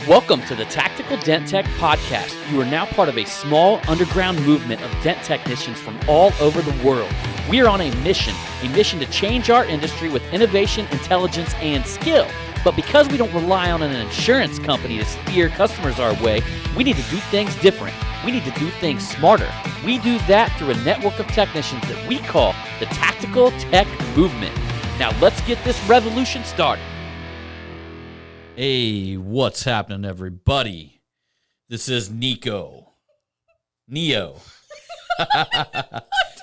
Welcome to the Tactical Dent Tech Podcast. You are now part of a small underground movement of dent technicians from all over the world. We are on a mission to change our industry with innovation, intelligence, and skill. But because we don't rely on an insurance company to steer customers our way, we need to do things different. We need to do things smarter. We do that through a network of technicians that we call the Tactical Tech Movement. Now let's get this revolution started. Hey, what's happening, everybody? This is Neo.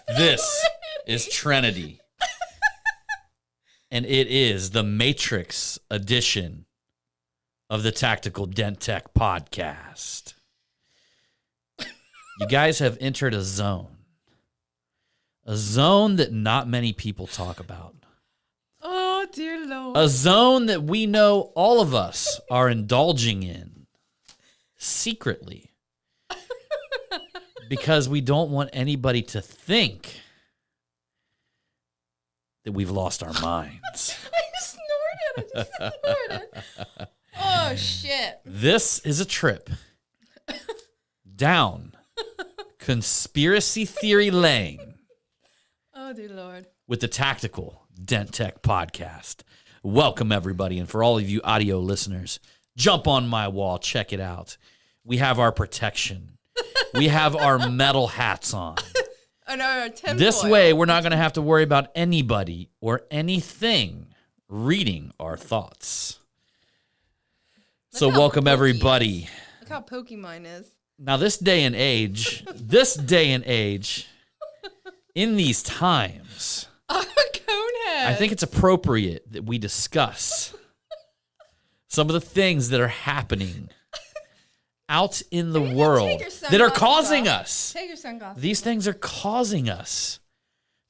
This is Trinity. And it is the Matrix edition of the Tactical Dent Tech Podcast. You guys have entered a zone that not many people talk about. Oh, dear Lord. A zone that we know all of us are indulging in secretly because we don't want anybody to think that we've lost our minds. I just snorted. Oh, shit. This is a trip down conspiracy theory lane Oh, dear Lord. with the Tactical Dent Tech Podcast. Welcome, everybody. And for all of you audio listeners, jump on my wall. Check it out. We have our protection. We have our metal hats on. Oh, no, tinfoil. This way, we're not going to have to worry about anybody or anything reading our thoughts. So Look how welcome, pokey everybody. Look how pokey mine is. Now, this day and age, in these times, Oh, conehead. I think it's appropriate that we discuss some of the things that are happening out in the world take your that are sunglasses causing off. us. Take your sunglasses. These things are causing us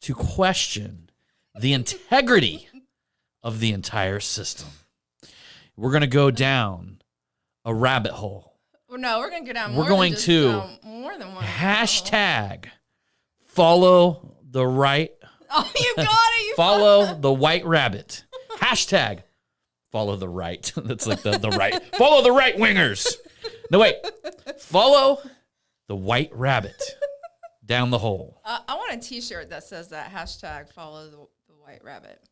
to question the integrity of the entire system. We're going to go down a rabbit hole. Well, no, we're going to go down We're more going than just, to more than one. Hashtag follow the right. Oh, you got it. You Follow the white rabbit. Hashtag follow the right. That's like the right. Follow the right wingers. No, wait. Follow the white rabbit down the hole. I want a t-shirt that says that. Hashtag follow the white rabbit.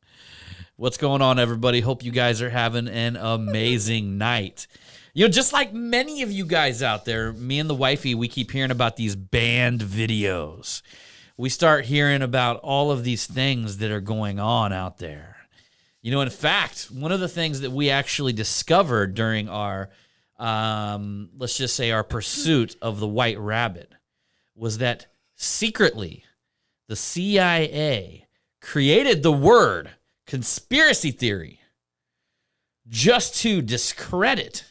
What's going on, everybody? Hope you guys are having an amazing night. You know, just like many of you guys out there, me and the wifey, we keep hearing about these banned videos. We start hearing about all of these things that are going on out there. You know, in fact, one of the things that we actually discovered during our, let's just say our pursuit of the white rabbit was that secretly the CIA created the word conspiracy theory just to discredit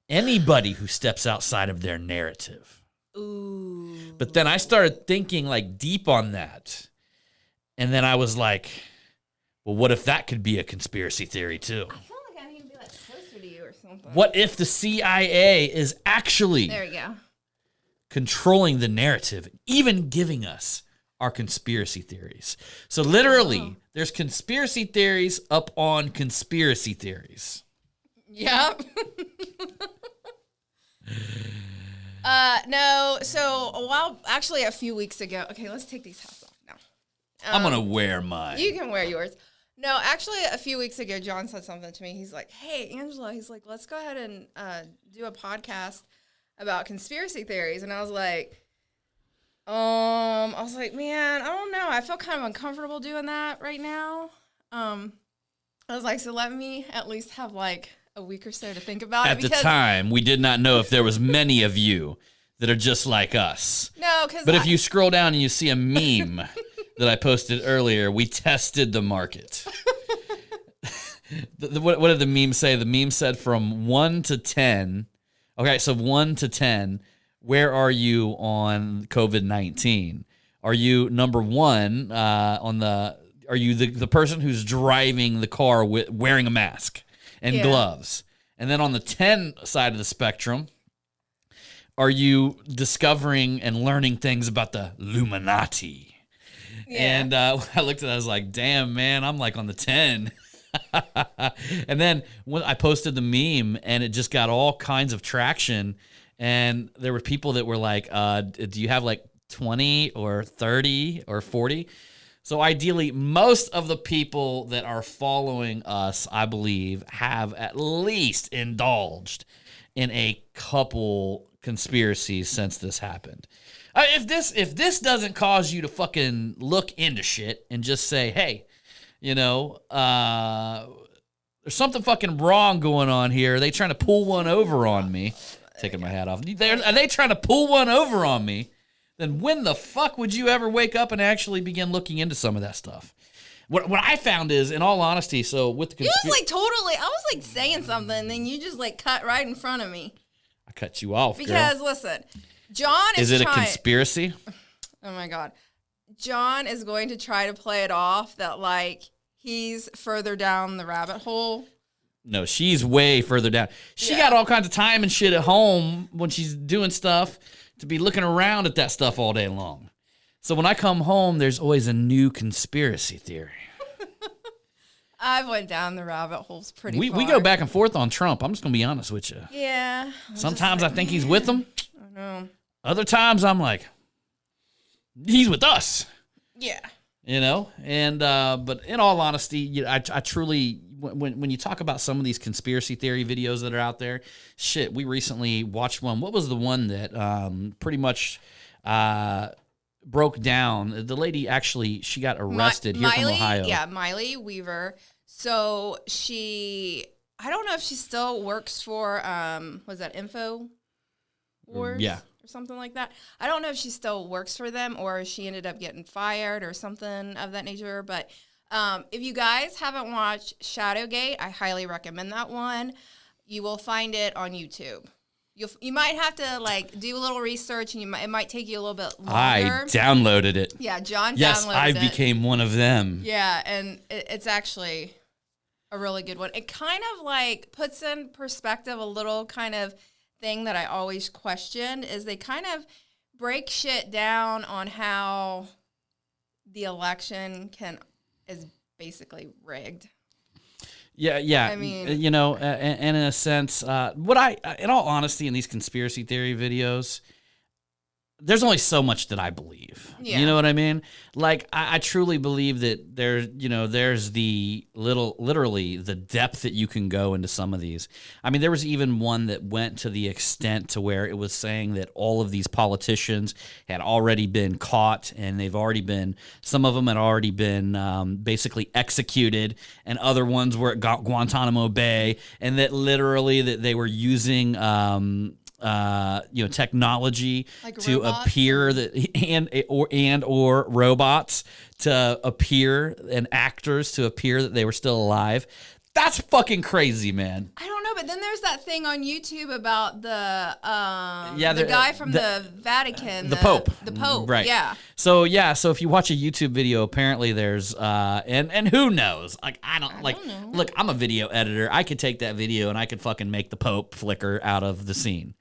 anybody who steps outside of their narrative. Ooh. But then I started thinking like deep on that. And then I was like, well, what if that could be a conspiracy theory too? I feel like I need to be like closer to you or something. What if the CIA is actually There you go. controlling the narrative, even giving us our conspiracy theories? So literally, there's conspiracy theories up on conspiracy theories. Yep. No, so a few weeks ago. Okay, let's take these hats off now. I'm going to wear mine. You can wear yours. No, actually, a few weeks ago, John said something to me. He's like, hey, Angela, he's like, let's go ahead and do a podcast about conspiracy theories. And I was like, man, I don't know. I feel kind of uncomfortable doing that right now. I was like, so let me at least have like a week or so to think about At it. the time, we did not know if there was many of you that are just like us. No, because But if you scroll down and you see a meme that I posted earlier, we tested the market. What did the meme say? The meme said from 1 to 10. Okay, so 1 to 10, where are you on COVID-19? Are you number one are you the person who's driving the car wearing a mask and gloves? And then on the 10 side of the spectrum, are you discovering and learning things about the Illuminati? Yeah. And I looked at it, I was like, damn, man, I'm like on the 10. And then when I posted the meme, and it just got all kinds of traction, and there were people that were like, do you have like 20 or 30 or 40? So ideally, most of the people that are following us, I believe, have at least indulged in a couple conspiracies since this happened. If this doesn't cause you to fucking look into shit and just say, hey, you know, there's something fucking wrong going on here. Are they trying to pull one over on me? Taking my hat off. Are they trying to pull one over on me? Then when the fuck would you ever wake up and actually begin looking into some of that stuff? What I found is, in all honesty, so with the You just like totally, I was like saying something, and then you just like cut right in front of me. I cut you off, because girl. Listen, John is it a conspiracy? Oh my God. John is going to try to play it off that like he's further down the rabbit hole. No, she's way further down. She got all kinds of time and shit at home when she's doing stuff to be looking around at that stuff all day long. So when I come home, there's always a new conspiracy theory. I went down the rabbit holes pretty far. We go back and forth on Trump. I'm just going to be honest with you. Yeah. Sometimes I think he's with them. I know. Other times I'm like, he's with us. Yeah. You know? And but in all honesty, I truly, when you talk about some of these conspiracy theory videos that are out there, shit, we recently watched one. What was the one that pretty much broke down? The lady actually, she got arrested here from Ohio. Yeah, Miley Weaver. So I don't know if she still works for, was that Info Wars? Yeah. Or something like that. I don't know if she still works for them or she ended up getting fired or something of that nature. But if you guys haven't watched Shadowgate, I highly recommend that one. You will find it on YouTube. You might have to like do a little research, and it might take you a little bit longer. I downloaded it. Yeah, John yes, downloaded I it. became one of them. Yeah, and it's actually a really good one. It kind of like puts in perspective a little kind of thing that I always questioned, is they kind of break shit down on how the election is basically rigged. Yeah. I mean, you know, and in a sense, in all honesty, in these conspiracy theory videos, there's only so much that I believe. Yeah. You know what I mean? Like, I truly believe that there's literally the depth that you can go into some of these. I mean, there was even one that went to the extent to where it was saying that all of these politicians had already been caught, and some of them had already been basically executed, and other ones were at Guantanamo Bay, and that literally that they were using technology like to robots? appear or robots to appear, and actors to appear that they were still alive. That's fucking crazy, man. I don't know, but then there's that thing on YouTube about the the guy from the Vatican, the Pope, the Pope, right? Yeah. So if you watch a YouTube video, apparently there's and who knows? Like I don't know. Look, I'm a video editor. I could take that video and I could fucking make the Pope flicker out of the scene.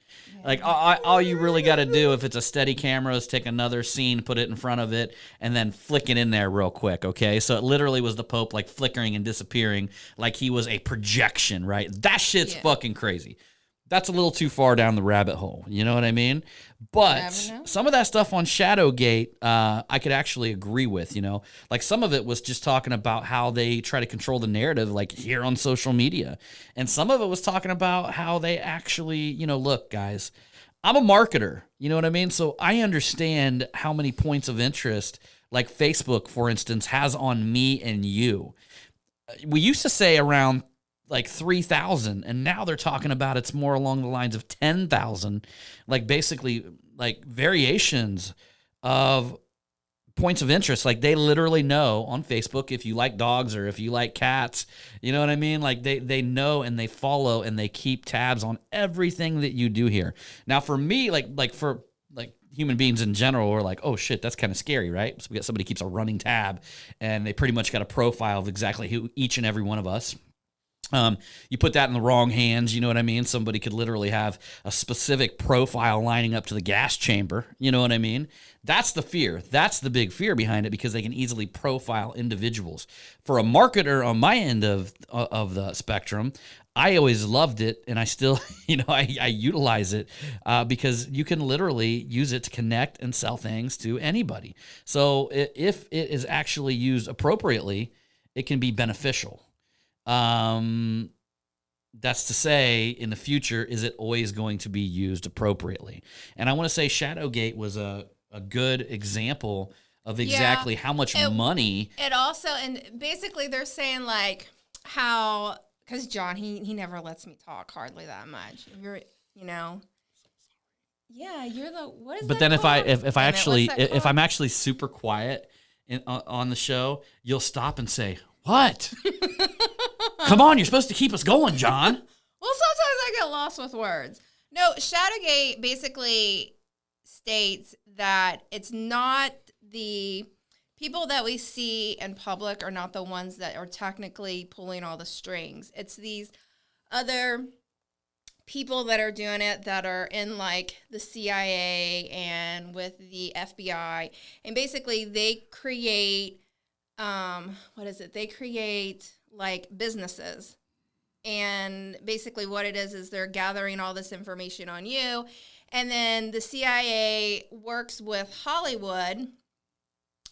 Like, all you really got to do, if it's a steady camera, is take another scene, put it in front of it, and then flick it in there real quick, okay? So it literally was the Pope, like, flickering and disappearing like he was a projection, right? That shit's fucking crazy. That's a little too far down the rabbit hole, you know what I mean? But some of that stuff on Shadowgate, I could actually agree with, you know? Like, some of it was just talking about how they try to control the narrative, like, here on social media. And some of it was talking about how they actually, look, guys, I'm a marketer, you know what I mean? So I understand how many points of interest, like Facebook, for instance, has on me and you. We used to say around like 3,000, and now they're talking about it's more along the lines of 10,000, like basically like variations of points of interest. Like they literally know on Facebook if you like dogs or if you like cats, you know what I mean? Like they know, and they follow, and they keep tabs on everything that you do here. Now for me, like for human beings in general, we're like, oh shit, that's kind of scary, right? So we got somebody keeps a running tab, and they pretty much got a profile of exactly who each and every one of us. You put that in the wrong hands, you know what I mean? Somebody could literally have a specific profile lining up to the gas chamber, you know what I mean? That's the fear. That's the big fear behind it, because they can easily profile individuals. For a marketer on my end of the spectrum, I always loved it, and I still, I utilize it because you can literally use it to connect and sell things to anybody. So if it is actually used appropriately, it can be beneficial. That's to say, in the future, is it always going to be used appropriately? And I want to say Shadowgate was a good example of exactly how much money. It also, and basically they're saying like how, because John, he never lets me talk hardly that much. You're, yeah, you're the, what is but that then called? if I'm actually super quiet on the show, you'll stop and say, "What? Come on, you're supposed to keep us going, John." Well, sometimes I get lost with words. No, Shadowgate basically states that it's not the people that we see in public are not the ones that are technically pulling all the strings. It's these other people that are doing it that are in like the CIA and with the FBI. And basically they create, They create like businesses. And basically what it is they're gathering all this information on you. And then the CIA works with Hollywood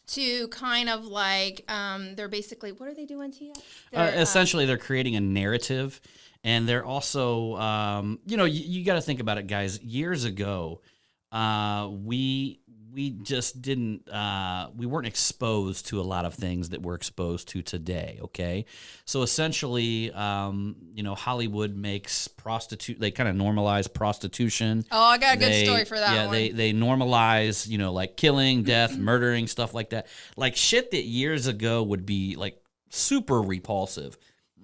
to kind of like, they're basically, what are they doing to you? Essentially, they're creating a narrative. And they're also, you got to think about it, guys. Years ago, we just didn't, we weren't exposed to a lot of things that we're exposed to today, okay? So essentially, Hollywood makes they kind of normalize prostitution. Oh, I got a good story for that one. Yeah, they normalize, like killing, death, murdering, stuff like that. Like shit that years ago would be like super repulsive.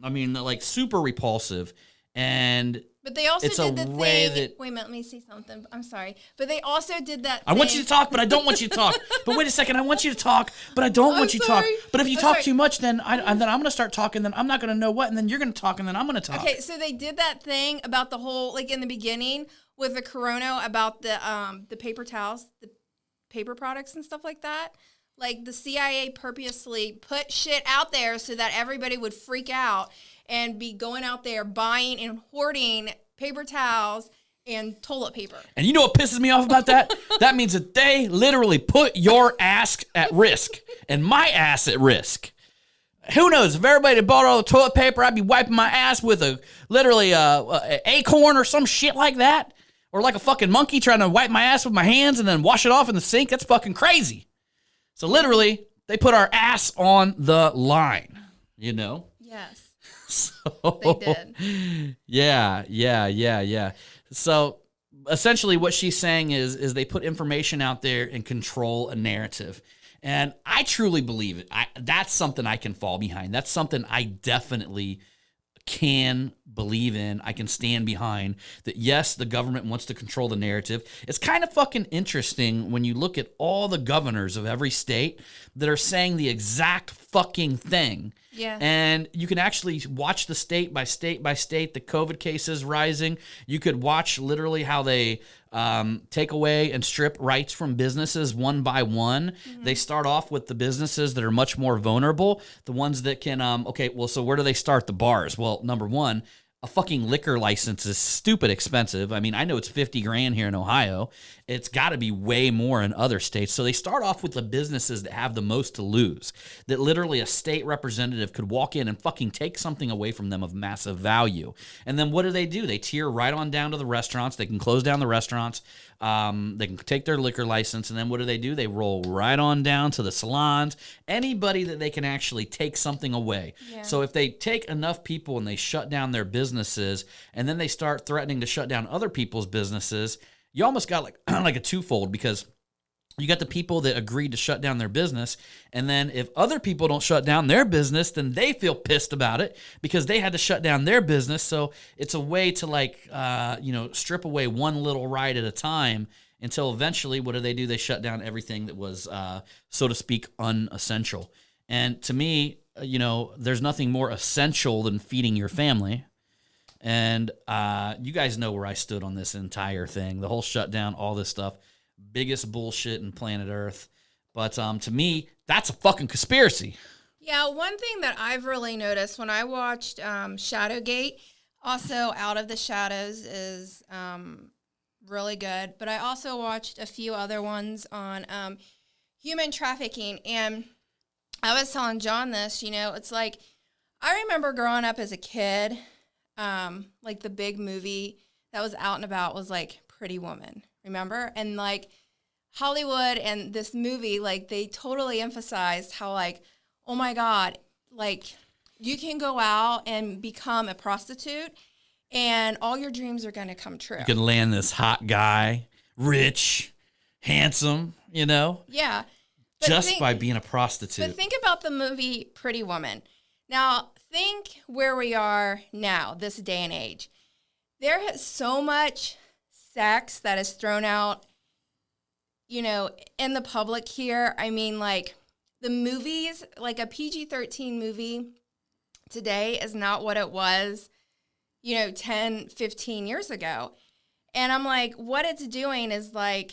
I mean, like super repulsive. But they also it's did a the way thing. that, Wait a minute, let me see something. I'm sorry. But they also did that I want you to talk, but I don't want you to talk. But wait a second, I want you to talk, but I don't want you to talk. But if you talk too much, then I'm going to start talking, then I'm not going to know what, and then you're going to talk, and then I'm going to talk. Okay, so they did that thing about the whole, like in the beginning with the corona about the paper towels, the paper products and stuff like that. Like the CIA purposely put shit out there so that everybody would freak out and be going out there buying and hoarding paper towels and toilet paper. And you know what pisses me off about that? That means that they literally put your ass at risk and my ass at risk. Who knows? If everybody had bought all the toilet paper, I'd be wiping my ass with a acorn or some shit like that. Or like a fucking monkey trying to wipe my ass with my hands and then wash it off in the sink. That's fucking crazy. So literally, they put our ass on the line, Yes. So, they did. Yeah. So essentially what she's saying is they put information out there and control a narrative. And I truly believe it. That's something I can fall behind. That's something I definitely can believe in. I can stand behind that. Yes, the government wants to control the narrative. It's kind of fucking interesting when you look at all the governors of every state that are saying the exact fucking thing. Yeah. And you can actually watch the state by state by state, the COVID cases rising. You could watch literally how they take away and strip rights from businesses one by one. Mm-hmm. They start off with the businesses that are much more vulnerable, the ones that can, so where do they start? The bars. Well, number one, a fucking liquor license is stupid expensive. I mean, I know it's $50,000 here in Ohio. It's got to be way more in other states. So they start off with the businesses that have the most to lose, that literally a state representative could walk in and fucking take something away from them of massive value. And then what do? They tier right on down to the restaurants. They can close down the restaurants. They can take their liquor license, and then what do? They roll right on down to the salons, anybody that they can actually take something away. Yeah. So if they take enough people and they shut down their businesses, and then they start threatening to shut down other people's businesses, you almost got like a twofold, because you got the people that agreed to shut down their business, and then if other people don't shut down their business, then they feel pissed about it because they had to shut down their business. So it's a way to strip away one little right at a time until eventually, what do? They shut down everything that was, so to speak, unessential. And to me, there's nothing more essential than feeding your family. And you guys know where I stood on this entire thing, the whole shutdown, all this stuff. Biggest bullshit in planet Earth. But to me, that's a fucking conspiracy. Yeah, one thing that I've really noticed when I watched Shadowgate, also Out of the Shadows is really good. But I also watched a few other ones on human trafficking. And I was telling John this, it's like, I remember growing up as a kid, like the big movie that was out and about was like Pretty Woman, remember? And like Hollywood and this movie, like they totally emphasized how like, oh my God, like you can go out and become a prostitute and all your dreams are going to come true. You can land this hot guy, rich, handsome, Yeah. Just by being a prostitute. But think about the movie Pretty Woman. Now, think where we are now, this day and age. There is so much sex that is thrown out, in the public here. I mean, like, the movies, like a PG-13 movie today is not what it was, 10, 15 years ago. And I'm like, what it's doing is like,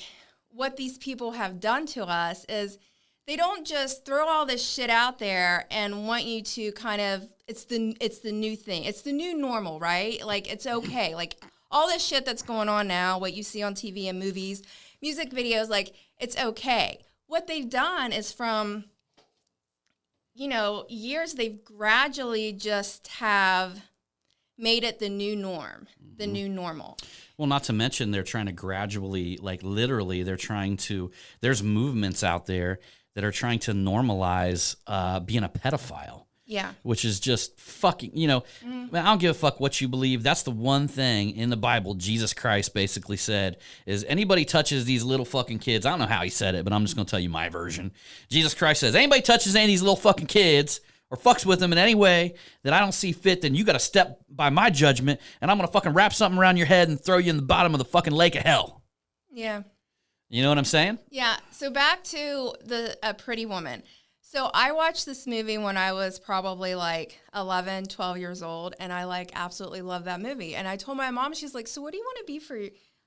what these people have done to us is they don't just throw all this shit out there and want you to kind of, it's the new thing. It's the new normal, right? Like, it's okay. Like, all this shit that's going on now, what you see on TV and movies, music videos, like, it's okay. What they've done is from, years, they've gradually just have made it the new norm, the new normal. Well, not to mention they're trying to gradually, like literally, there's movements out there that are trying to normalize being a pedophile. Yeah. Which is just fucking, I don't give a fuck what you believe. That's the one thing in the Bible Jesus Christ basically said is anybody touches these little fucking kids. I don't know how he said it, but I'm just going to tell you my version. Jesus Christ says, anybody touches any of these little fucking kids or fucks with them in any way that I don't see fit, then you got to step by my judgment and I'm going to fucking wrap something around your head and throw you in the bottom of the fucking lake of hell. Yeah. You know what I'm saying? Yeah. So back to the Pretty Woman. So I watched this movie when I was probably like 11, 12 years old, and I like absolutely love that movie. And I told my mom, she's like, so what do you want to be for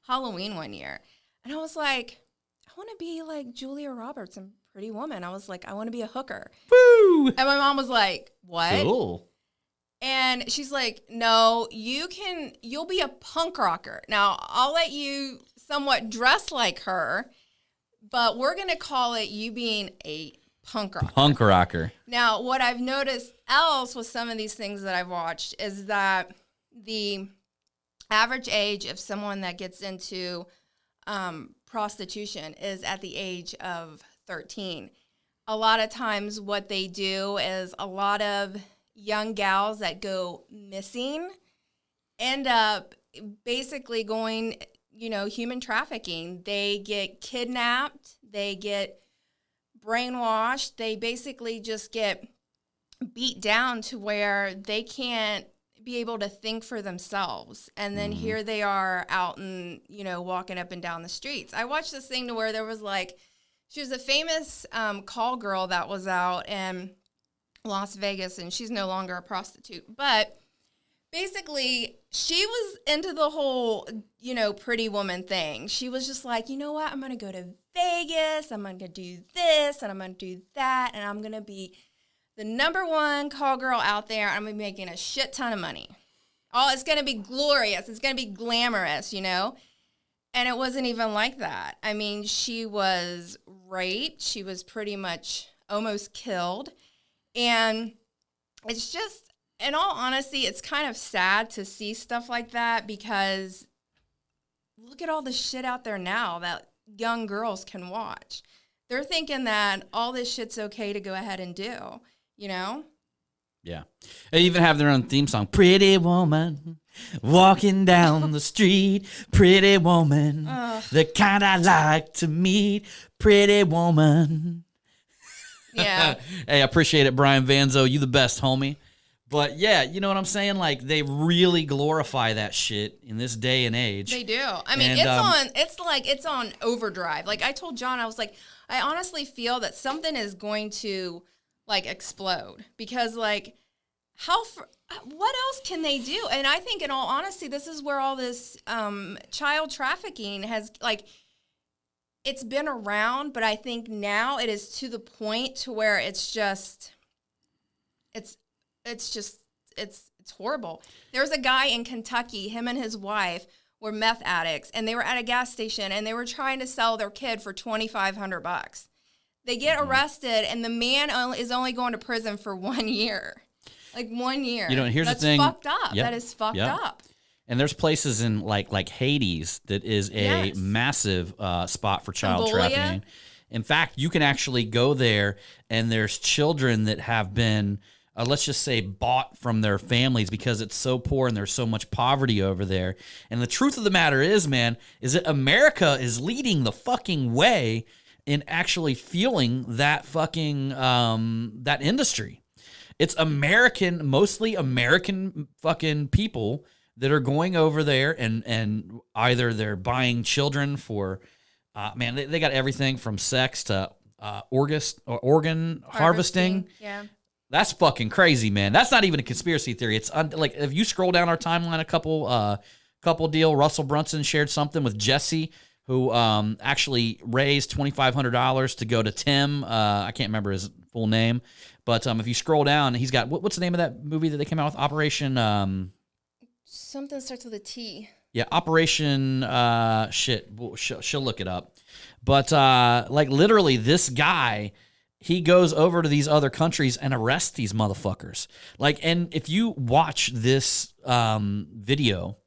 Halloween one year? And I was like, I want to be like Julia Roberts in Pretty Woman. I was like, I want to be a hooker. Woo! And my mom was like, what? Cool. And she's like, no, you'll be a punk rocker. Now, I'll let you somewhat dress like her, but we're going to call it you being a punk rocker. Punk rocker. Now, what I've noticed else with some of these things that I've watched is that the average age of someone that gets into prostitution is at the age of 13. A lot of times what they do is a lot of young gals that go missing end up basically going, human trafficking. They get kidnapped. They get brainwashed. They basically just get beat down to where they can't be able to think for themselves. And then here they are out and, walking up and down the streets. I watched this thing to where there was like, she was a famous call girl that was out in Las Vegas, and she's no longer a prostitute. But basically, she was into the whole, Pretty Woman thing. She was just like, you know what? I'm going to go to Vegas. I'm going to do this, and I'm going to do that, and I'm going to be the #1 call girl out there. I'm going to be making a shit ton of money. Oh, it's going to be glorious. It's going to be glamorous, And it wasn't even like that. I mean, she was raped. She was pretty much almost killed. And it's just, in all honesty, it's kind of sad to see stuff like that because look at all the shit out there now that young girls can watch. They're thinking that all this shit's okay to go ahead and do, Yeah. They even have their own theme song, Pretty Woman, walking down the street, pretty woman, the kind I like to meet, pretty woman. Yeah. Hey, I appreciate it, Brian Vanzo. You the best, homie. But yeah, you know what I'm saying? Like, they really glorify that shit in this day and age. They do. I mean, And, it's on overdrive. Like I told John, I was like, I honestly feel that something is going to like explode because like what else can they do? And I think in all honesty, this is where all this child trafficking has like, it's been around, but I think now it is to the point to where it's horrible. There's a guy in Kentucky, him and his wife were meth addicts, and they were at a gas station, and they were trying to sell their kid for $2,500. They get arrested, and the man is only going to prison for 1 year. Like 1 year. You know, here's That's the thing. fucked up. Yep. That is fucked up. And there's places in like Hades that is a massive spot for child Mongolia. trafficking. In fact, you can actually go there, and there's children that have been, let's just say, bought from their families because it's so poor and there's so much poverty over there. And the truth of the matter is, man, is that America is leading the fucking way in actually fueling that fucking that industry. It's mostly American fucking people that are going over there and either they're buying children for, man, they got everything from sex to organ harvesting. Yeah. That's fucking crazy, man. That's not even a conspiracy theory. It's like if you scroll down our timeline, a couple deal, Russell Brunson shared something with Jesse, who actually raised $2,500 to go to Tim. I can't remember his full name, but if you scroll down, he's got what's the name of that movie that they came out with? Operation. Something starts with a T. Yeah, Operation. Shit, she'll look it up. But like literally, this guy, he goes over to these other countries and arrests these motherfuckers. Like, and if you watch this video,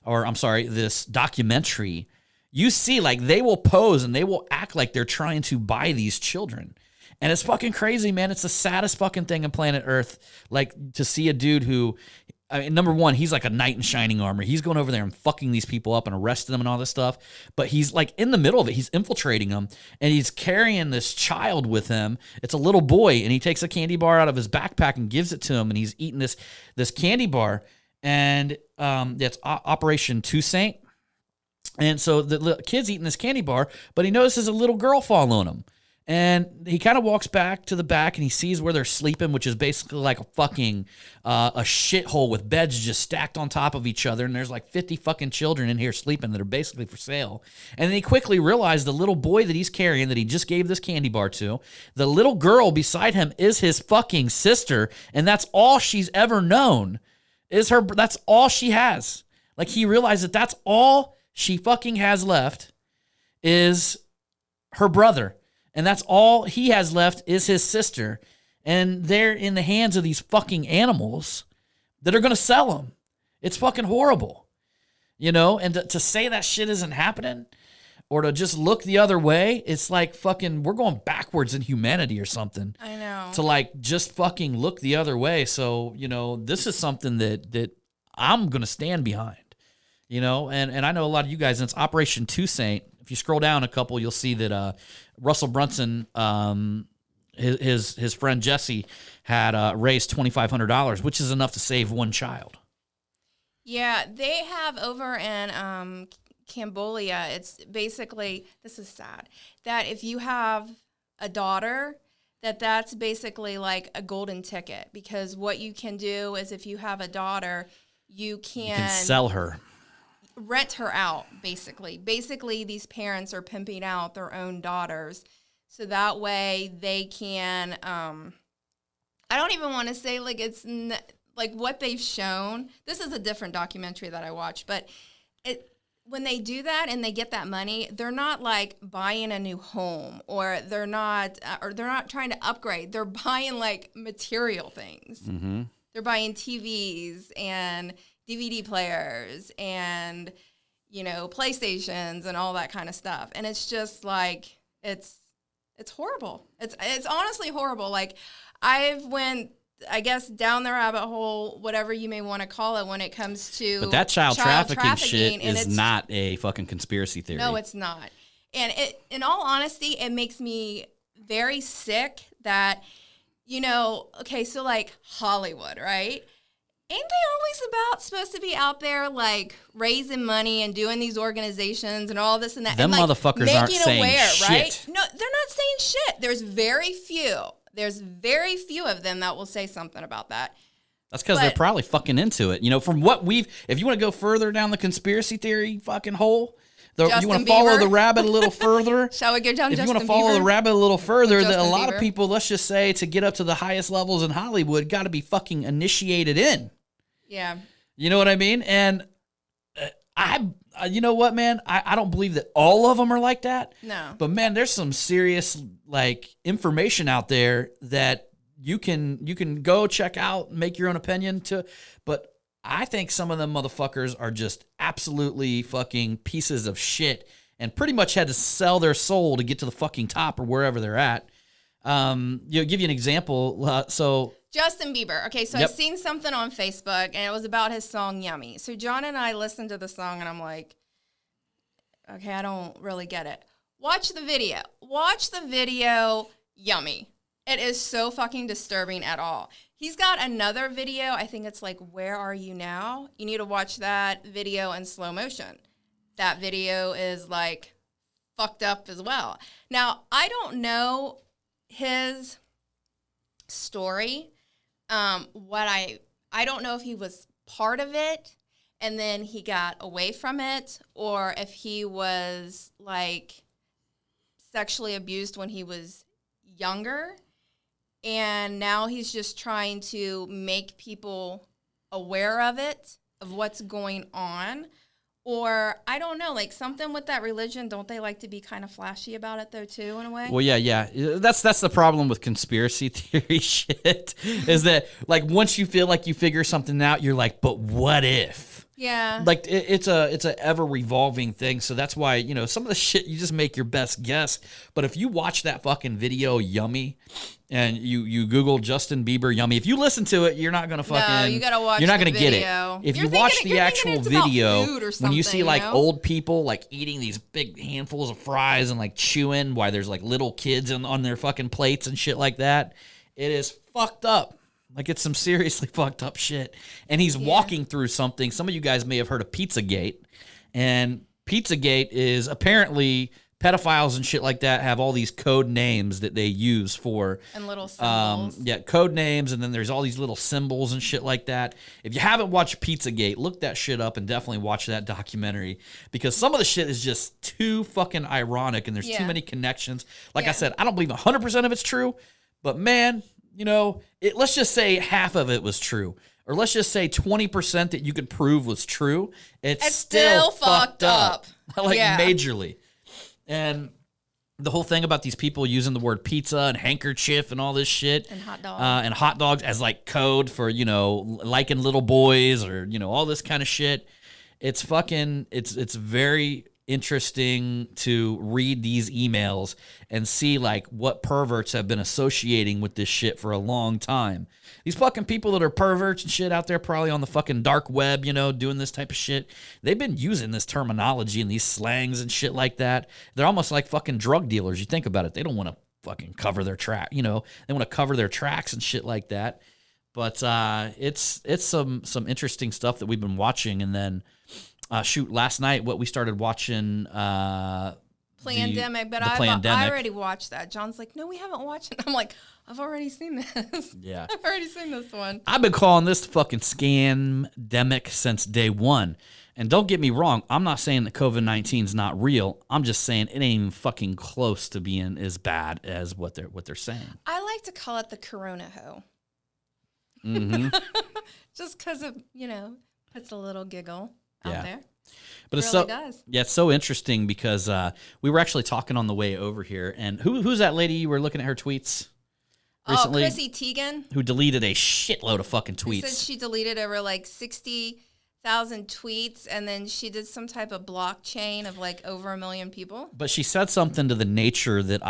or I'm sorry, this documentary, you see like they will pose and they will act like they're trying to buy these children. And it's fucking crazy, man. It's the saddest fucking thing on planet Earth. Like to see a dude who, I mean, number one, he's like a knight in shining armor. He's going over there and fucking these people up and arresting them and all this stuff. But he's like in the middle of it. He's infiltrating them and he's carrying this child with him. It's a little boy, and he takes a candy bar out of his backpack and gives it to him, and he's eating this candy bar. And that's Operation Toussaint. And so the kid's eating this candy bar, but he notices a little girl fall on him. And he kind of walks back to the back and he sees where they're sleeping, which is basically like a fucking a shithole with beds just stacked on top of each other. And there's like 50 fucking children in here sleeping that are basically for sale. And then he quickly realized the little boy that he's carrying, that he just gave this candy bar to, the little girl beside him is his fucking sister. And that's all she's ever known that's all she has. Like he realized that that's all she fucking has left is her brother. And that's all he has left is his sister. And they're in the hands of these fucking animals that are going to sell them. It's fucking horrible. You know, and to say that shit isn't happening or to just look the other way, it's like fucking, we're going backwards in humanity or something. I know. To like just fucking look the other way. So, you know, this is something that I'm going to stand behind. You know, and I know a lot of you guys, and it's Operation Toussaint. If you scroll down a couple, you'll see that Russell Brunson, his friend Jesse, had raised $2,500, which is enough to save one child. Yeah, they have over in Cambodia, it's basically, this is sad, that if you have a daughter, that's basically like a golden ticket. Because what you can do is if you have a daughter, you can sell her. Rent her out, basically. Basically, these parents are pimping out their own daughters. So that way they can, I don't even want to say like it's like what they've shown. This is a different documentary that I watched, but when they do that and they get that money, they're not like buying a new home or they're not trying to upgrade. They're buying like material things. Mm-hmm. They're buying TVs and DVD players and, you know, PlayStations and all that kind of stuff. And it's just like, it's horrible. It's honestly horrible. Like I've went, I guess, down the rabbit hole, whatever you may want to call it when it comes to But that child trafficking shit is not a fucking conspiracy theory. No, it's not. And in all honesty, it makes me very sick that, you know, okay, so like Hollywood, right? Ain't they always supposed to be out there like raising money and doing these organizations and all this and that? Them and, like, motherfuckers aren't saying shit. right? No, they're not saying shit. There's very few There's very few of them that will say something about that. That's because they're But- probably fucking into it. You know, from what if you want to go further down the conspiracy theory fucking hole, you Justin want to follow Bieber? the rabbit a little further. Shall we go down If you Justin want to follow Bieber? the rabbit a little further, that a Justin lot of Bieber? people, let's just say, to get up to the highest levels in Hollywood, got to be fucking initiated in. Yeah. You know what I mean? And you know what, man? I don't believe that all of them are like that. No. But man, there's some serious like information out there that you can go check out, make your own opinion to. But I think some of them motherfuckers are just absolutely fucking pieces of shit and pretty much had to sell their soul to get to the fucking top or wherever they're at. Give you an example. So Justin Bieber. Okay, so Yep. I've seen something on Facebook, and it was about his song Yummy. So John and I listened to the song, and I'm like, okay, I don't really get it. Watch the video. Watch the video, Yummy. It is so fucking disturbing at all. He's got another video. I think it's like, Where Are You Now? You need to watch that video in slow motion. That video is like fucked up as well. Now, I don't know his story. I don't know if he was part of it and then he got away from it, or if he was like sexually abused when he was younger and now he's just trying to make people aware of it, of what's going on. Or I don't know, like something with that religion, don't they like to be kind of flashy about it though too, in a way? well, yeah. That's the problem with conspiracy theory shit is that like once you feel like you figure something out, you're like, but what if? Yeah. Like it's a ever revolving thing. So that's why, you know, some of the shit you just make your best guess. But if you watch that fucking video Yummy and you Google Justin Bieber Yummy, if you listen to it, you're not gonna fucking No, you gotta watch you're not the gonna get video. it. If You're you watch thinking- the you're actual thinking it's about video, food or when you see something, like you know? old people like eating these big handfuls of fries and like chewing while there's like little kids on their fucking plates and shit like that, it is fucked up. Like it's some seriously fucked up shit. And he's walking through something. Some of you guys may have heard of Pizzagate. And Pizzagate is apparently pedophiles and shit like that have all these code names that they use for And little symbols. code names, and then there's all these little symbols and shit like that. If you haven't watched Pizzagate, look that shit up and definitely watch that documentary because some of the shit is just too fucking ironic and there's too Yeah. many connections. Like I Yeah. said, I don't believe 100% of it's true, but man, you know, let's just say half of it was true. Or let's just say 20% that you could prove was true. It's still fucked up. Like Yeah. majorly. And the whole thing about these people using the word pizza and handkerchief and all this shit. And hot dog. And hot dogs as like code for, you know, liking little boys or, you know, all this kind of shit. It's fucking, it's very interesting to read these emails and see like what perverts have been associating with this shit for a long time. These fucking people that are perverts and shit out there probably on the fucking dark web, you know, doing this type of shit. They've been using this terminology and these slangs and shit like that. They're almost like fucking drug dealers. You think about it. They don't want to fucking cover their track, you know, they want to cover their tracks and shit like that. But it's some interesting stuff that we've been watching. And then last night what we started watching Plandemic, but the I Plandemic. already watched that. John's like, no, we haven't watched it. I'm like, I've already seen this. Yeah. I've already seen this one. I've been calling this fucking scandemic since day one. And don't get me wrong, I'm not saying that COVID-19 is not real. I'm just saying it ain't even fucking close to being as bad as what they're saying. I like to call it the Corona hoe. Mm-hmm. Just because it, you know, puts a little giggle Yeah. out there. But it's really so does. yeah, it's so interesting because we were actually talking on the way over here, and who's that lady you were looking at her tweets recently? Oh, Chrissy Teigen. Who deleted a shitload of fucking She said tweets. she deleted over like 60,000 tweets, and then she did some type of blockchain of like over 1 million people. But she said something to the nature that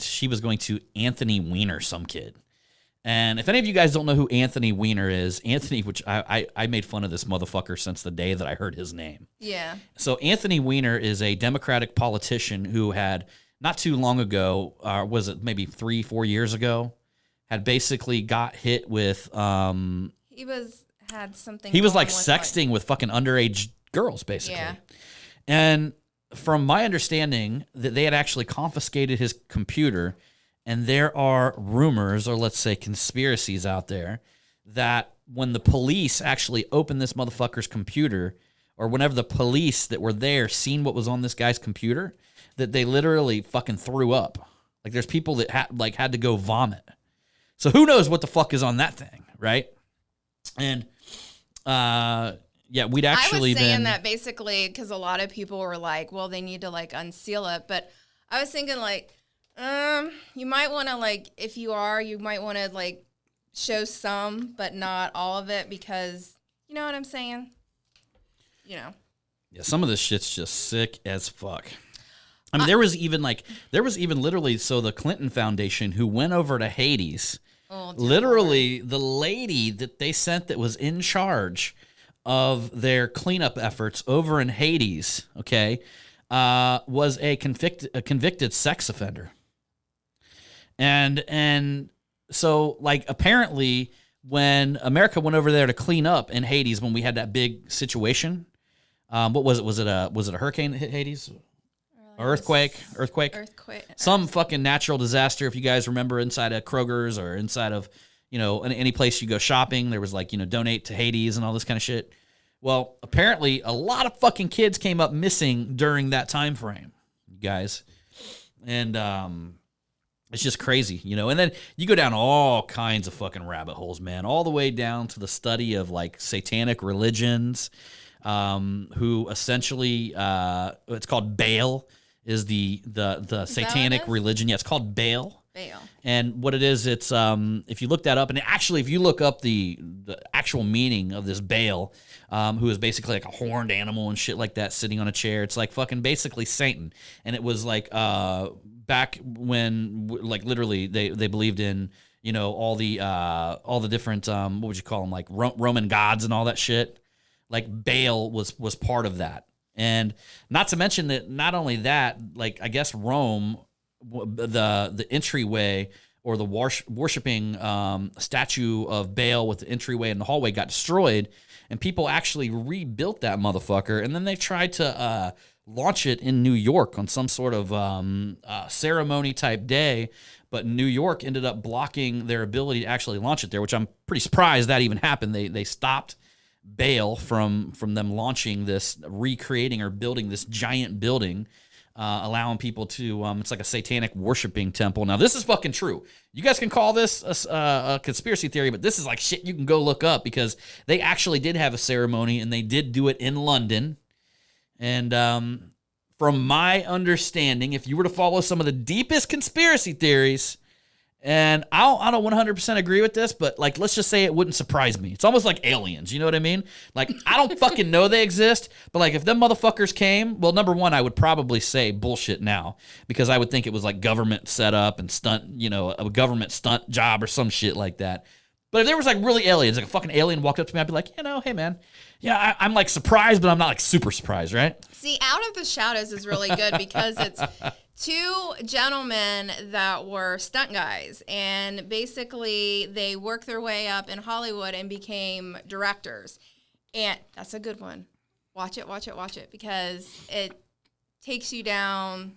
she was going to Anthony Weiner some kid. And if any of you guys don't know who Anthony Weiner is, Anthony, which I made fun of this motherfucker since the day that I heard his name. Yeah. So Anthony Weiner is a Democratic politician who had not too long ago, was it maybe 3-4 years ago, had basically got hit with He had something. he was going like with, sexting with fucking underage girls basically. Yeah. And from my understanding that they had actually confiscated his computer And there are rumors, or let's say conspiracies out there, that when the police actually opened this motherfucker's computer, or whenever the police that were there seen what was on this guy's computer, that they literally fucking threw up. Like there's people that had to go vomit. So who knows what the fuck is on that thing, right? And yeah, we'd actually I was saying that basically because a lot of people were like, well, they need to like unseal it, but I was thinking like, you might want to like, if you might want to like show some, but not all of it, because you know what I'm saying? You know. Yeah, some of this shit's just sick as fuck. I mean, there was even literally, so the Clinton Foundation who went over to Hades, literally the lady that they sent that was in charge of their cleanup efforts over in Hades, okay, was a convicted sex offender. And so, like, apparently when America went over there to clean up in Hades when we had that big situation, what was it? Was it a hurricane that hit Hades? Earthquake. Some fucking natural disaster. If you guys remember, inside of Kroger's or inside of, you know, any place you go shopping, there was like, you know, donate to Hades and all this kind of shit. Well, apparently a lot of fucking kids came up missing during that time frame, you guys. And it's just crazy, you know. And then you go down all kinds of fucking rabbit holes, man, all the way down to the study of like satanic religions, who essentially, it's called Baal, is the satanic religion. Yeah, it's called Baal. Baal. And what it is, it's if you look that up, and actually if you look up the actual meaning of this Baal, who is basically like a horned animal and shit like that sitting on a chair, it's like fucking basically Satan. And it was like back when like literally they believed in, you know, all the different what would you call them, like Roman gods and all that shit. Like Baal was part of that. And not to mention that not only that, like I guess Rome, the entryway or the worshiping statue of Baal with the entryway and the hallway got destroyed, and people actually rebuilt that motherfucker, and then they tried to launch it in New York on some sort of ceremony type day, but New York ended up blocking their ability to actually launch it there, which I'm pretty surprised that even happened. They stopped Baal from them launching this, recreating or building this giant building, allowing people to, it's like a satanic worshiping temple. Now, this is fucking true. You guys can call this a conspiracy theory, but this is like shit you can go look up, because they actually did have a ceremony, and they did do it in London. And from my understanding, if you were to follow some of the deepest conspiracy theories, and I don't 100% agree with this, but like, let's just say it wouldn't surprise me. It's almost like aliens, you know what I mean? Like, I don't fucking know they exist, but like if them motherfuckers came, well, number one, I would probably say bullshit now, because I would think it was like government set up and stunt, you know, a government stunt job or some shit like that. But if there was like really aliens, like a fucking alien walked up to me, I'd be like, you know, hey man, yeah, I'm like surprised, but I'm not like super surprised, right? See, Out of the Shadows is really good because it's two gentlemen that were stunt guys, and basically they worked their way up in Hollywood and became directors. And that's a good one. Watch it, because it takes you down.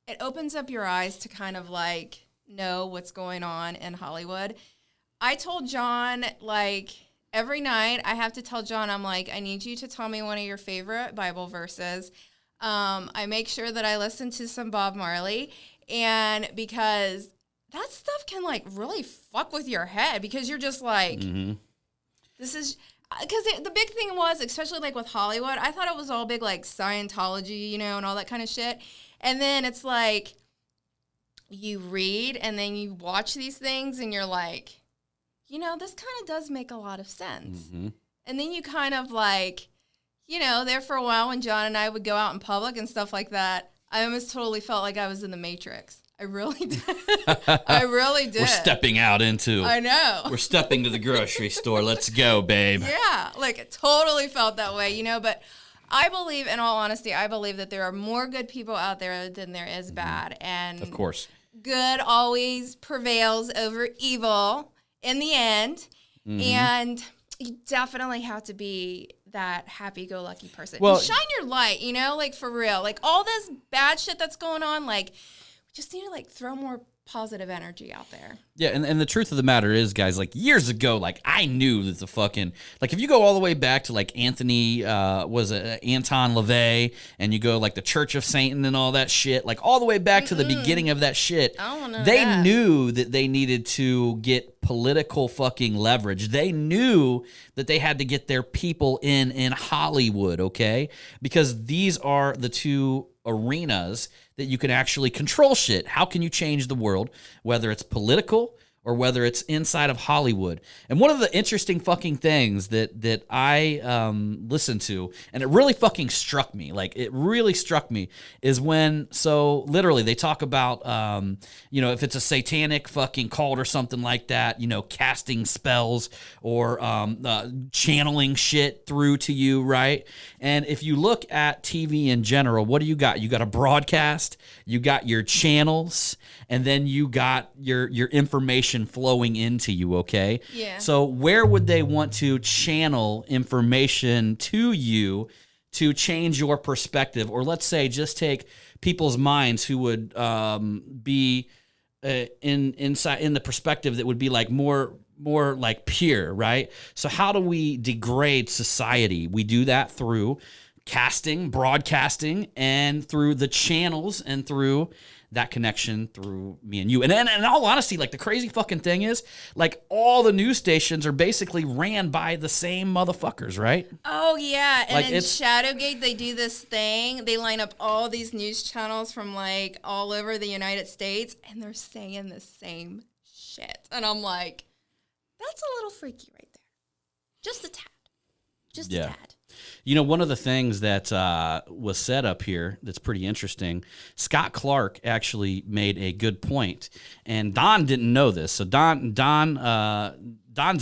It opens up your eyes to kind of like know what's going on in Hollywood. I told John, like, every night I have to tell John, I'm like, I need you to tell me one of your favorite Bible verses. I make sure that I listen to some Bob Marley, and because that stuff can like really fuck with your head, because you're just like, this is, because the big thing was, especially like with Hollywood, I thought it was all big like Scientology, you know, and all that kind of shit. And then it's like you read and then you watch these things and you're like, you know, this kind of does make a lot of sense. And then you kind of like, you know, there for a while when John and I would go out in public and stuff like that, I almost totally felt like I was in the Matrix. I really did. I really did. We're stepping out into. I know. We're stepping to the grocery store. Let's go, babe. Yeah, like it totally felt that way, you know. But I believe, in all honesty, I believe that there are more good people out there than there is bad. And of course, good always prevails over evil in the end. And you definitely have to be that happy-go-lucky person. Well, and shine your light, you know, like for real. Like all this bad shit that's going on, like we just need to like throw more positive energy out there. Yeah, and the truth of the matter is, guys, like years ago, like I knew that the fucking, like if you go all the way back to like Anthony, Anton LaVey, and you go like the Church of Satan and all that shit, like all the way back to the beginning of that shit, I don't know they that. knew that they needed to get political fucking leverage. They knew that they had to get their people in Hollywood, okay? Because these are the two arenas that you can actually control shit. How can you change the world, whether it's political or whether it's inside of Hollywood? And one of the interesting fucking things that I listened to, and it really fucking struck me, like it really struck me, is when, so literally they talk about, if it's a satanic fucking cult or something like that, casting spells or channeling shit through to you, right? And if you look at TV in general, what do you got? You got a broadcast, you got your channels, and then you got your information flowing into you, okay? Yeah. So where would they want to channel information to you to change your perspective? Or let's say just take people's minds who would be in the perspective that would be like more like pure, right? So how do we degrade society? We do that through casting, broadcasting, and through the channels and through that connection through me and you. And then, in all honesty, like the crazy fucking thing is, like all the news stations are basically ran by the same motherfuckers, right? Oh, yeah. And Like, in it's- Shadowgate, they do this thing. They line up all these news channels from like all over the United States, and they're saying the same shit. And I'm like, that's a little freaky right there. Just a tad. Just Yeah. a tad. One of the things that was said up here that's pretty interesting, Scott Clark actually made a good point, and Don didn't know this. So Don's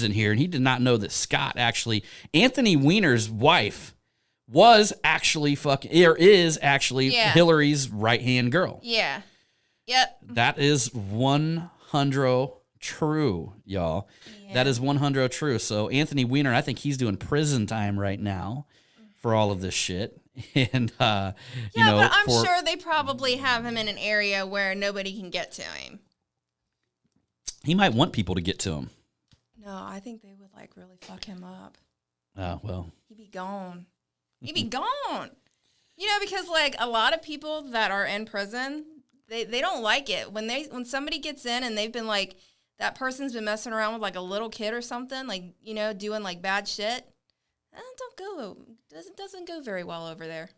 in here, and he did not know that Scott actually, Anthony Weiner's wife, is actually Yeah. Hillary's right-hand girl. Yeah. Yep. That is 100 true, y'all. Yeah. That is 100 true. So Anthony Weiner, I think he's doing prison time right now for all of this shit. And Yeah, but I'm sure they probably have him in an area where nobody can get to him. he might want people to get to him. No, I think they would like really fuck him up. Oh, well. He'd be gone. He'd be gone. Because like a lot of people that are in prison, they don't like it when somebody gets in and they've been like, that person's been messing around with like a little kid or something, like doing like bad shit. Doesn't go very well over there.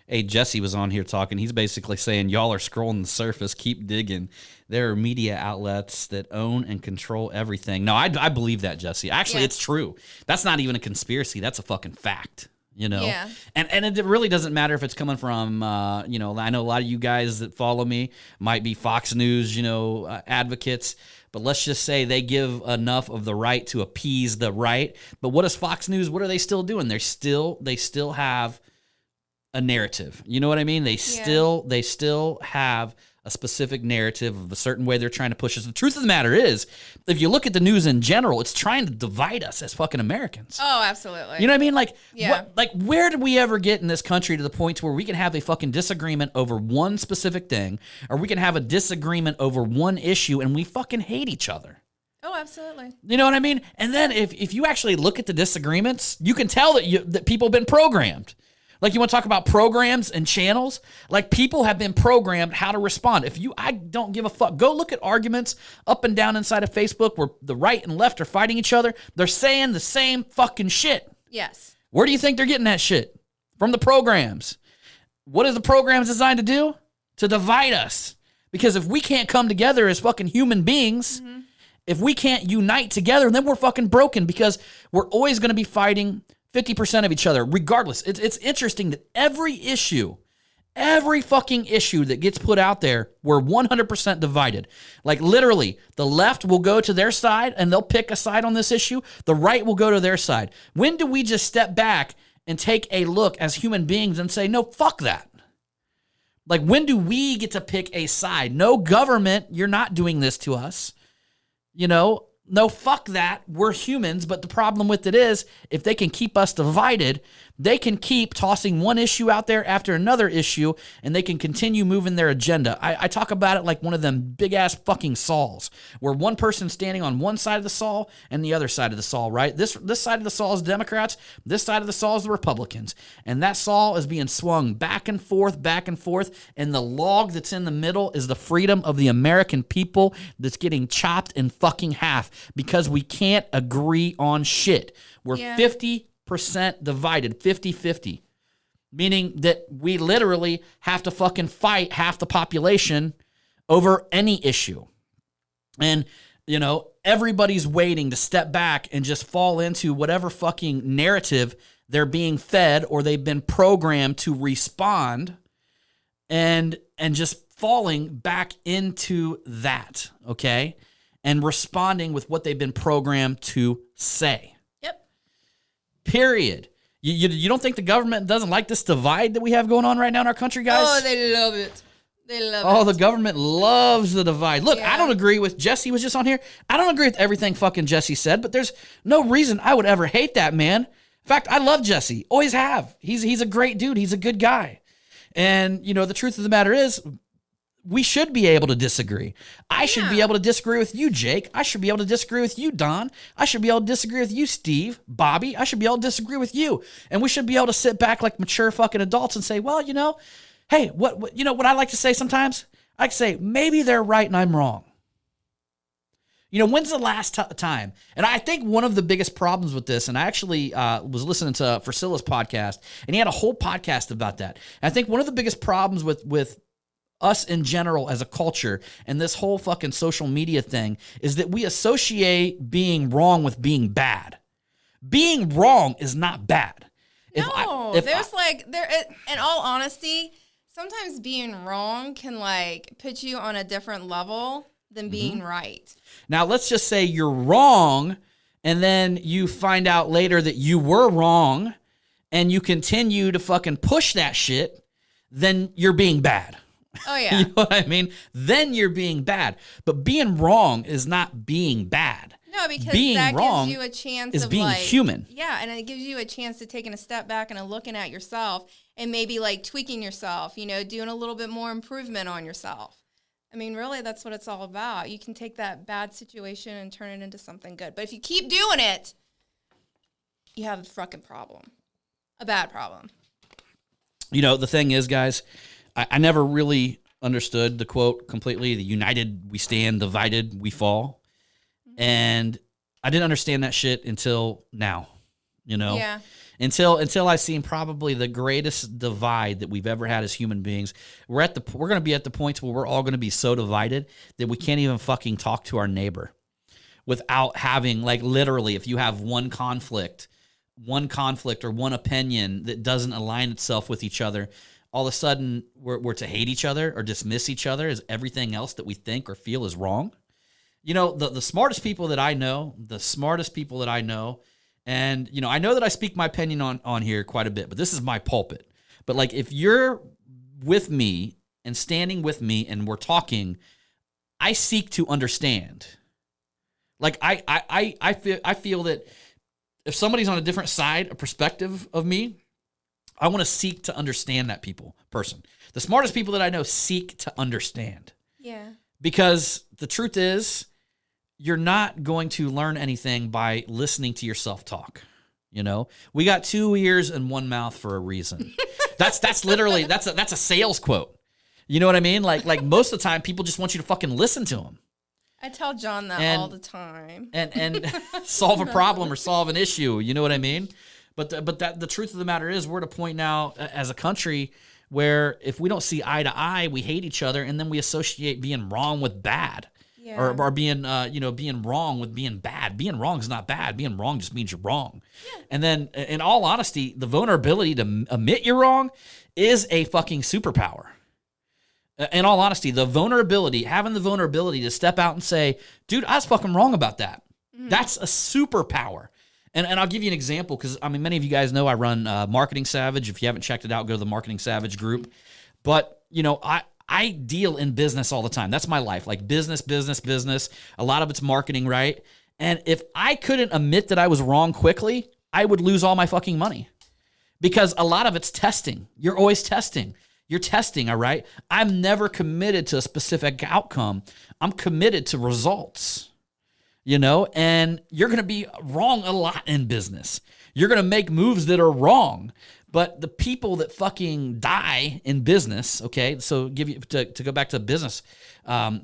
Hey, Jesse was on here talking. He's basically saying, y'all are scrolling the surface. Keep digging. There are media outlets that own and control everything. No, I believe that, Jesse. Actually, Yeah. It's true. That's not even a conspiracy. That's a fucking fact. Yeah. And it really doesn't matter if it's coming from, I know a lot of you guys that follow me might be Fox News, advocates. But let's just say they give enough of the right to appease the right. But what is Fox News? What are they still doing? They still have a narrative. You know what I mean? They still have a specific narrative of a certain way they're trying to push us. The truth of the matter is, if you look at the news in general, it's trying to divide us as fucking Americans. Oh, absolutely. You know what I mean? Like, Yeah. Where did we ever get in this country to the point to where we can have a fucking disagreement over one specific thing, or we can have a disagreement over one issue and we fucking hate each other? Oh, absolutely. You know what I mean? And then if you actually look at the disagreements, you can tell that people have been programmed. Like, you want to talk about programs and channels? Like, people have been programmed how to respond. I don't give a fuck. Go look at arguments up and down inside of Facebook where the right and left are fighting each other. They're saying the same fucking shit. Yes. Where do you think they're getting that shit? From the programs. What is the programs designed to do? To divide us. Because if we can't come together as fucking human beings, if we can't unite together, then we're fucking broken, because we're always going to be fighting 50% of each other, regardless. It's interesting that every fucking issue that gets put out there, we're 100% divided. Like, literally, the left will go to their side and they'll pick a side on this issue. The right will go to their side. When do we just step back and take a look as human beings and say, no, fuck that? Like, when do we get to pick a side? No, government, you're not doing this to us. No, fuck that. We're humans, but the problem with it is, if they can keep us divided, they can keep tossing one issue out there after another issue, and they can continue moving their agenda. I talk about it like one of them big-ass fucking saws, where one person's standing on one side of the saw and the other side of the saw, right? This side of the saw is Democrats, this side of the saw is the Republicans, and that saw is being swung back and forth, and the log that's in the middle is the freedom of the American people that's getting chopped in fucking half because we can't agree on shit. We're 50% divided, 50-50, meaning that we literally have to fucking fight half the population over any issue. And, you know, everybody's waiting to step back and just fall into whatever fucking narrative they're being fed or they've been programmed to respond, and just falling back into that, okay? And responding with what they've been programmed to say. Yep. Period. You don't think the government doesn't like this divide that we have going on right now in our country, guys? Oh, they love it. They love it. Oh, the government loves the divide. Look, Yeah. I don't agree with Jesse was just on here. I don't agree with everything fucking Jesse said, but there's no reason I would ever hate that man. In fact, I love Jesse. Always have. He's a great dude. He's a good guy. And, you know, the truth of the matter is, we should be able to disagree. I should be able to disagree with you, Jake. I should be able to disagree with you, Don. I should be able to disagree with you, Steve, Bobby. I should be able to disagree with you. And we should be able to sit back like mature fucking adults and say, well, you know, hey, what you know what I like to say sometimes? I like to say, maybe they're right and I'm wrong. You know, when's the last time? And I think one of the biggest problems with this, and I actually was listening to Priscilla's podcast, and he had a whole podcast about that. And I think one of the biggest problems with us in general as a culture and this whole fucking social media thing is that we associate being wrong with being bad. Being wrong is not bad. In all honesty, sometimes being wrong can like put you on a different level than being right. Now, let's just say you're wrong, and then you find out later that you were wrong, and you continue to fucking push that shit, then you're being bad. Oh, yeah. You know what I mean? Then you're being bad. But being wrong is not being bad. No, because being that wrong gives you a chance is of being like, human. Yeah, and it gives you a chance to taking a step back and looking at yourself and maybe like tweaking yourself, you know, doing a little bit more improvement on yourself. I mean, really, that's what it's all about. You can take that bad situation and turn it into something good. But if you keep doing it, you have a fucking problem. A bad problem. You know, the thing is, guys, I never really understood the quote completely, the united we stand, divided we fall. And I didn't understand that shit until now, you know? Yeah. Until I seen probably the greatest divide that we've ever had as human beings. We're going to be at the point where we're all going to be so divided that we can't even fucking talk to our neighbor without having, like, literally, if you have one conflict or one opinion that doesn't align itself with each other, all of a sudden we're to hate each other or dismiss each other as everything else that we think or feel is wrong. You know, the smartest people that I know, and, you know, I know that I speak my opinion on here quite a bit, but this is my pulpit. But, like, if you're with me and standing with me and we're talking, I seek to understand. Like, I feel that if somebody's on a different side, a perspective of me, I want to seek to understand that person. The smartest people that I know seek to understand. Yeah. Because the truth is, you're not going to learn anything by listening to yourself talk. You know, we got 2 ears and 1 mouth for a reason. That's literally that's a sales quote. You know what I mean? Like most of the time, people just want you to fucking listen to them. I tell John that all the time. And solve a problem or solve an issue. You know what I mean? But the truth of the matter is, we're at a point now as a country where if we don't see eye to eye, we hate each other, and then we associate being wrong with bad. Yeah. Or being being wrong with being bad. Being wrong is not bad. Being wrong just means you're wrong. Yeah. And then, in all honesty, the vulnerability to admit you're wrong is a fucking superpower. In all honesty, having the vulnerability to step out and say, dude, I was fucking wrong about that. Mm-hmm. That's a superpower. And I'll give you an example because, I mean, many of you guys know I run Marketing Savage. If you haven't checked it out, go to the Marketing Savage group. But, you know, I deal in business all the time. That's my life, like business. A lot of it's marketing, right? And if I couldn't admit that I was wrong quickly, I would lose all my fucking money. because a lot of it's testing. You're always testing. You're testing, all right? I'm never committed to a specific outcome. I'm committed to results, and you're going to be wrong a lot in business. You're going to make moves that are wrong. But the people that fucking die in business, okay, so to go back to the business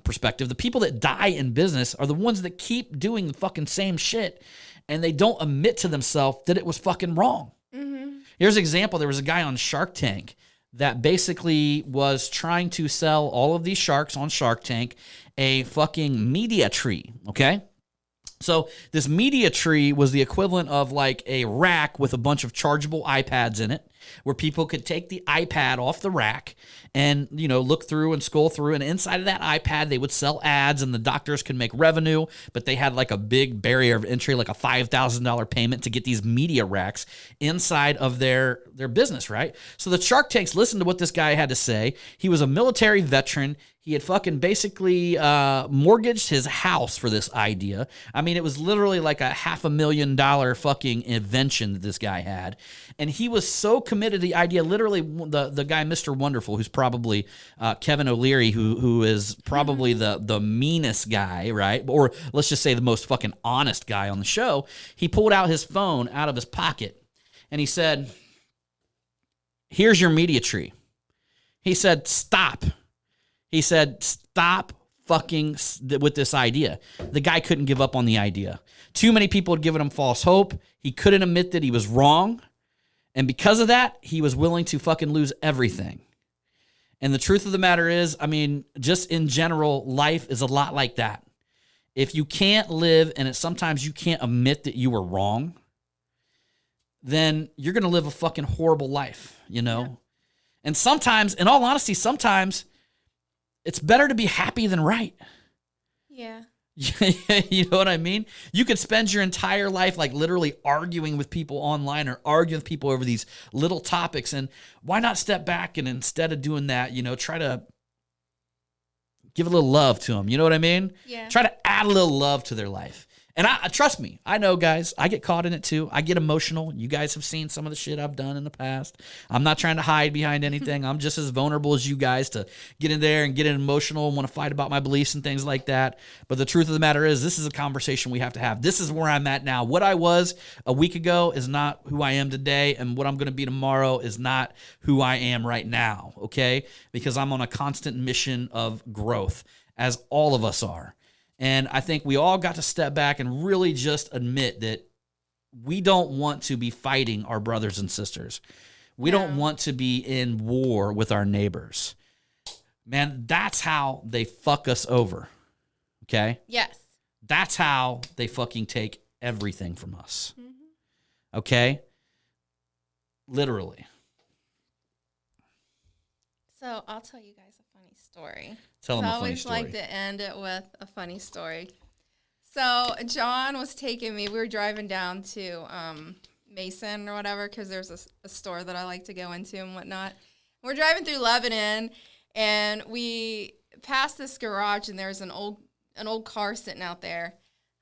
perspective, the people that die in business are the ones that keep doing the fucking same shit, and they don't admit to themselves that it was fucking wrong. Mm-hmm. Here's an example. There was a guy on Shark Tank that basically was trying to sell all of these sharks on Shark Tank a fucking media tree, okay? So this media tree was the equivalent of like a rack with a bunch of chargeable iPads in it, where people could take the iPad off the rack and, look through and scroll through. And inside of that iPad, they would sell ads and the doctors could make revenue, but they had like a big barrier of entry, like a $5,000 payment to get these media racks inside of their business, right? So the Shark Tanks listened to what this guy had to say. He was a military veteran. He had fucking basically mortgaged his house for this idea. I mean, it was literally like a $500,000 fucking invention that this guy had. And he was so committed to the idea, literally the guy, Mr. Wonderful, who's probably Kevin O'Leary, who is probably the meanest guy, right? Or let's just say the most fucking honest guy on the show. He pulled out his phone out of his pocket and he said, "Here's your media tree." He said, "Stop." He said, "Stop fucking with this idea." The guy couldn't give up on the idea. Too many people had given him false hope. He couldn't admit that he was wrong. And because of that, he was willing to fucking lose everything. And the truth of the matter is, I mean, just in general, life is a lot like that. If you can't live and sometimes you can't admit that you were wrong, then you're going to live a fucking horrible life, Yeah. And sometimes, in all honesty, sometimes it's better to be happy than right. Yeah. You know what I mean? You could spend your entire life like literally arguing with people online or arguing with people over these little topics. And why not step back and instead of doing that, try to give a little love to them. You know what I mean? Yeah. Try to add a little love to their life. And I trust me, I know, guys, I get caught in it too. I get emotional. You guys have seen some of the shit I've done in the past. I'm not trying to hide behind anything. I'm just as vulnerable as you guys to get in there and get emotional and want to fight about my beliefs and things like that. But the truth of the matter is, this is a conversation we have to have. This is where I'm at now. What I was a week ago is not who I am today, and what I'm going to be tomorrow is not who I am right now, okay? Because I'm on a constant mission of growth, as all of us are. And I think we all got to step back and really just admit that we don't want to be fighting our brothers and sisters. We don't want to be in war with our neighbors. Man, that's how they fuck us over. Okay? Yes. That's how they fucking take everything from us. Mm-hmm. Okay? Literally. So I'll tell you guys a funny story. Tell them a funny I always story. like to end it with a funny story. So John was taking me. We were driving down to Mason or whatever because there's a store that I like to go into and whatnot. We're driving through Lebanon, and we passed this garage, and there's an old car sitting out there.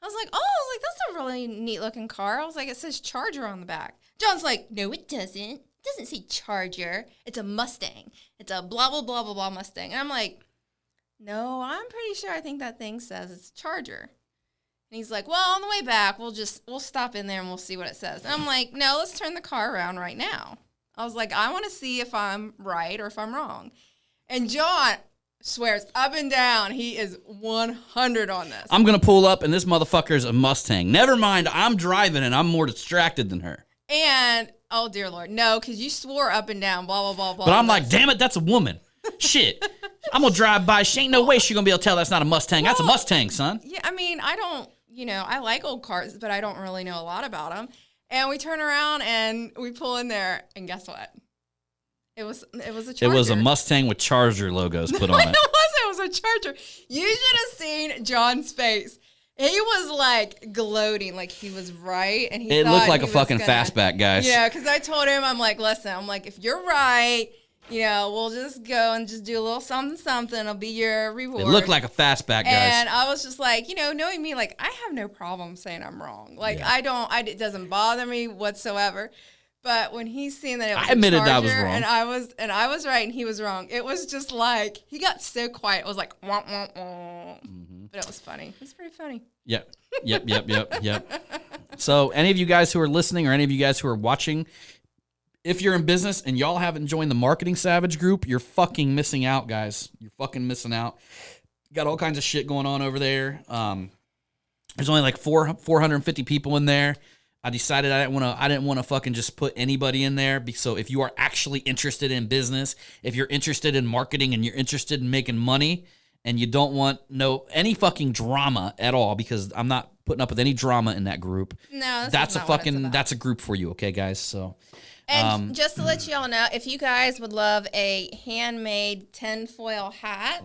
I was like, that's a really neat looking car. I was like, it says Charger on the back. John's like, no, it doesn't. It doesn't say Charger. It's a Mustang. It's a blah, blah, blah, blah, blah Mustang. And I'm like, no, I'm pretty sure I think that thing says it's Charger. And he's like, well, on the way back, we'll stop in there and we'll see what it says. And I'm like, no, let's turn the car around right now. I was like, I want to see if I'm right or if I'm wrong. And John swears up and down he is 100 on this. I'm going to pull up and this motherfucker's a Mustang. Never mind, I'm driving and I'm more distracted than her. And, oh, dear Lord, no, because you swore up and down, blah, blah, blah, blah. But I'm like, damn it, that's a woman. Shit. I'm going to drive by. She ain't no way she's going to be able to tell that's not a Mustang. That's a Mustang, son. Yeah, I mean, I don't, I like old cars, but I don't really know a lot about them. And we turn around and we pull in there, and guess what? It was a Charger. It was a Mustang with Charger logos put on it. It was a Charger. You should have seen John's face. He was like gloating, like he was right, and it looked like a fucking fastback, guys. Yeah, because I told him, I'm like, listen, if you're right, we'll just go and just do a little something. It'll be your reward. It looked like a fastback, guys. And I was just like, knowing me, like I have no problem saying I'm wrong. Like it doesn't bother me whatsoever. But when he's seen that it was I admitted a that was Charger, wrong. and I was right and he was wrong. It was just like he got so quiet. It was like wah, wah, wah. But it was funny. It was pretty funny. Yep. So any of you guys who are listening or any of you guys who are watching, if you're in business and y'all haven't joined the Marketing Savage group, you're fucking missing out, guys. You're fucking missing out. Got all kinds of shit going on over there. There's only like 450 people in there. I decided I didn't want to fucking just put anybody in there. So if you are actually interested in business, if you're interested in marketing and you're interested in making money and you don't want any fucking drama at all, because I'm not putting up with any drama in that group. No, that's a group for you, okay, guys? So And just to let you all know, if you guys would love a handmade tinfoil hat,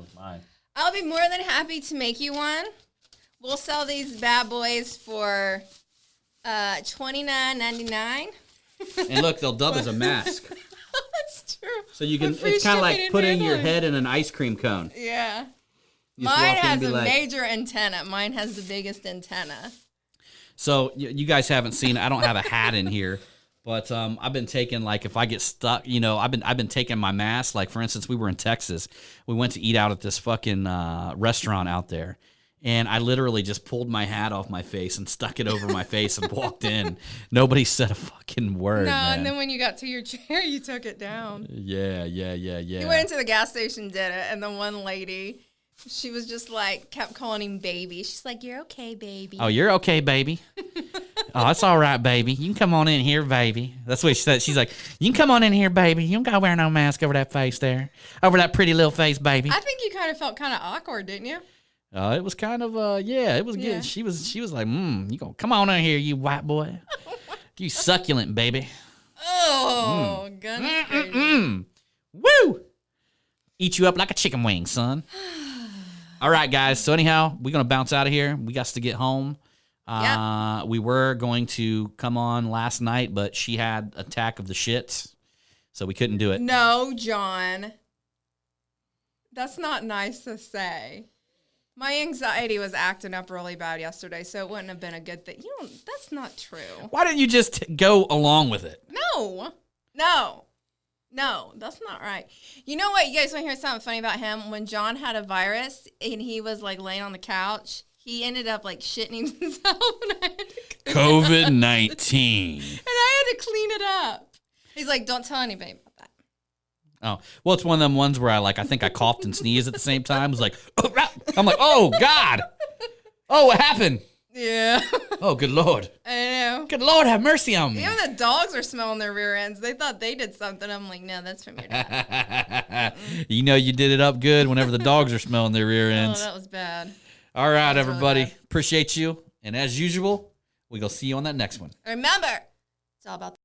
I'll be more than happy to make you one. We'll sell these bad boys for $29.99. and look, they'll dub as a mask. That's true. So you can, With free it's kind of shipping like and putting your handling. head in an ice cream cone. Yeah. You just Mine walk in and has be a like, major antenna. Mine has the biggest antenna. So you guys haven't seen. I don't have a hat in here, but I've been taking, like, if I get stuck, I've been taking my mask. Like, for instance, we were in Texas. We went to eat out at this fucking restaurant out there, and I literally just pulled my hat off my face and stuck it over my face and walked in. Nobody said a fucking word. No, man. and then when you got to your chair, you took it down. Yeah. You went into the gas station, did it, and the one lady, she was just like, kept calling him baby. She's like, "You're okay, baby." Oh, you're okay, baby. Oh, it's all right, baby. You can come on in here, baby. That's what she said. She's like, you can come on in here, baby. You don't got to wear no mask over that face there. Over that pretty little face, baby. I think you kind of felt kind of awkward, didn't you? It was kind of, it was Yeah. good. She was like, you gonna come on in here, you white boy. You succulent, baby. Oh, goodness gracious. Woo! Eat you up like a chicken wing, son. All right, guys. So anyhow, we're going to bounce out of here. We got to get home. We were going to come on last night, but she had attack of the shits, so we couldn't do it. No, John. That's not nice to say. My anxiety was acting up really bad yesterday, so it wouldn't have been a good thing. That's not true. Why didn't you just go along with it? No, that's not right. You know what? You guys want to hear something funny about him? When John had a virus and he was like laying on the couch, he ended up like shitting himself. And I had to COVID-19. And I had to clean it up. He's like, "Don't tell anybody about that." Oh, well, it's one of them ones where I think I coughed and sneezed at the same time. It was like, I'm like, oh, God. Oh, what happened? Yeah. Oh, good Lord. I know. Good Lord, have mercy on me. Even the dogs are smelling their rear ends. They thought they did something. I'm like, no, that's from your dad. You know you did it up good whenever the dogs are smelling their rear Oh, ends. that was bad. All right, was really everybody. bad. Appreciate you. And as usual, we're going to see you on that next one. Remember, it's all about